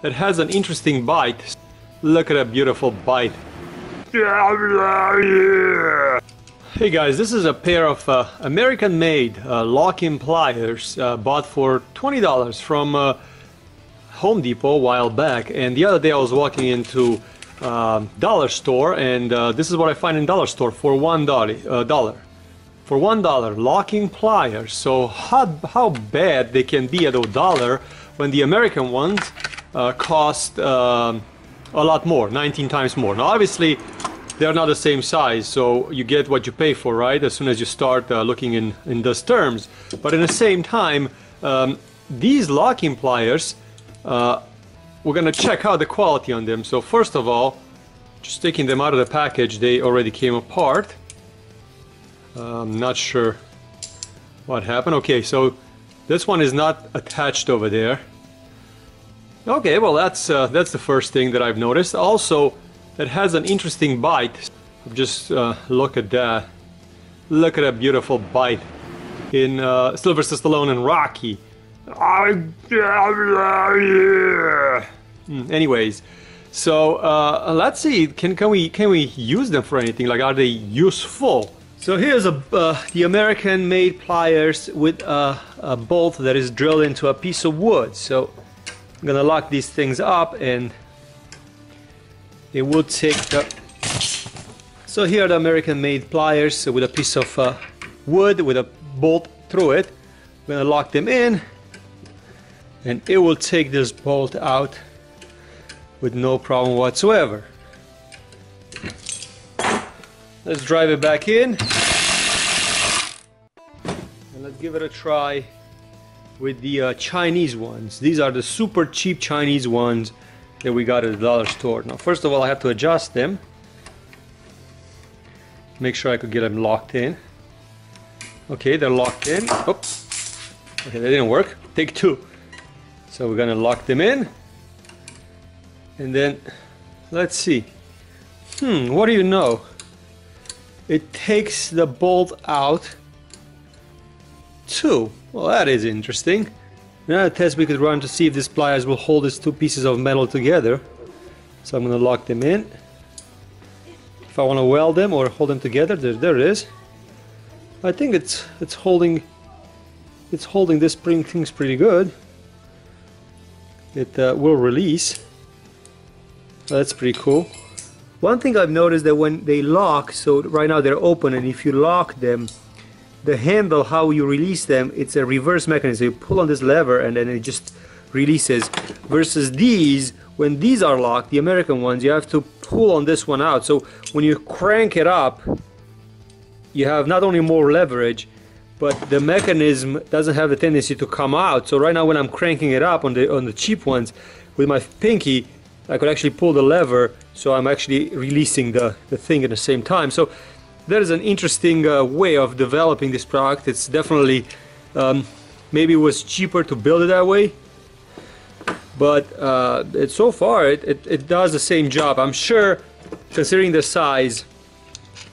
that has an interesting bite. Look at that beautiful bite. Hey guys, this is a pair of American-made lock-in pliers bought for $20 from Home Depot a while back. And the other day I was walking into dollar store, and this is what I find in dollar store for $1. For $1, locking pliers. So how bad they can be at $1 when the American ones cost a lot more, 19 times more. Now obviously they're not the same size, so you get what you pay for, right? As soon as you start looking in those terms. But in the same time, these locking pliers, we're gonna check out the quality on them. So first of all, just taking them out of the package, they already came apart. I'm not sure what happened. Okay, so this one is not attached over there. Okay, well that's the first thing that I've noticed. Also, it has an interesting bite. Just look at that. Look at that beautiful bite in Sylvester Stallone and Rocky. Anyways, so let's see. Can we use them for anything? Like, are they useful? So here's the American-made pliers with a bolt that is drilled into a piece of wood. So I'm gonna lock these things up, and it will take the... So here are the American-made pliers with a piece of wood with a bolt through it. I'm gonna lock them in, and it will take this bolt out with no problem whatsoever. Let's drive it back in, and let's give it a try with the Chinese ones. These are the super cheap Chinese ones that we got at the dollar store. Now first of all, I have to adjust them, make sure I could get them locked in. Okay, they're locked in. Oops. Okay, that didn't work. Take two. So we're gonna lock them in, and then let's see. What do you know? It takes the bolt out too. Well, that is interesting. Another test we could run to see if these pliers will hold these two pieces of metal together. So I'm going to lock them in. If I want to weld them or hold them together, there it is. I think it's holding this spring things pretty good. It will release. That's pretty cool. One thing I've noticed that when they lock, so right now they're open, and if you lock them, the handle, how you release them, it's a reverse mechanism. You pull on this lever and then it just releases. Versus these, when these are locked, the American ones, you have to pull on this one out. So when you crank it up, you have not only more leverage, but the mechanism doesn't have the tendency to come out. So right now when I'm cranking it up on the cheap ones, with my pinky, I could actually pull the lever, so I'm actually releasing the thing at the same time. So that is an interesting way of developing this product. It's definitely, maybe it was cheaper to build it that way, but so far it does the same job. I'm sure, considering the size,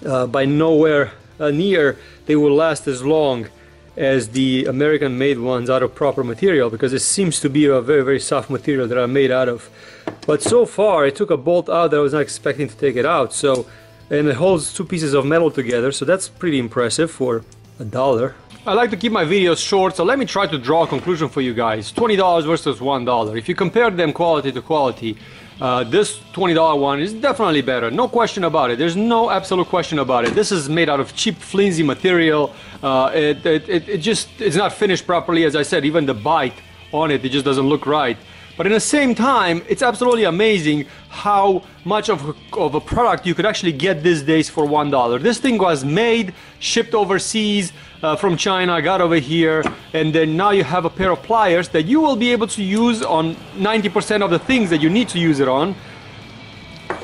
by nowhere near they will last as long as the American-made ones out of proper material, because it seems to be a very, very soft material that I'm made out of. But so far, it took a bolt out that I was not expecting to take it out. So, and it holds two pieces of metal together, so that's pretty impressive for $1. I like to keep my videos short, so let me try to draw a conclusion for you guys. $20 versus $1. If you compare them quality to quality, this $20 one is definitely better, no question about it. There's no absolute question about it. This is made out of cheap, flimsy material. It's not finished properly. As I said, even the bite on it just doesn't look right. But at the same time, it's absolutely amazing how much of a product you could actually get these days for $1. This thing was made, shipped overseas from China, got over here, and then now you have a pair of pliers that you will be able to use on 90% of the things that you need to use it on.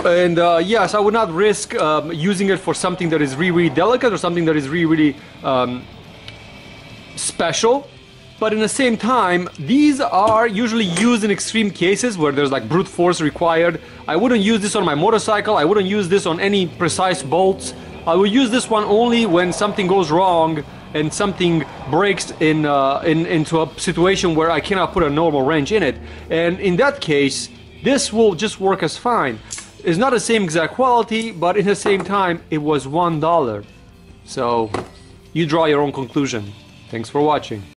And yes, I would not risk using it for something that is really, really delicate or something that is really, really special. But in the same time, these are usually used in extreme cases where there's like brute force required. I wouldn't use this on my motorcycle. I wouldn't use this on any precise bolts. I would use this one only when something goes wrong and something breaks into a situation where I cannot put a normal wrench in it. And in that case, This will just work as fine. It's not the same exact quality, but in the same time, it was $1. So you draw your own conclusion. Thanks for watching.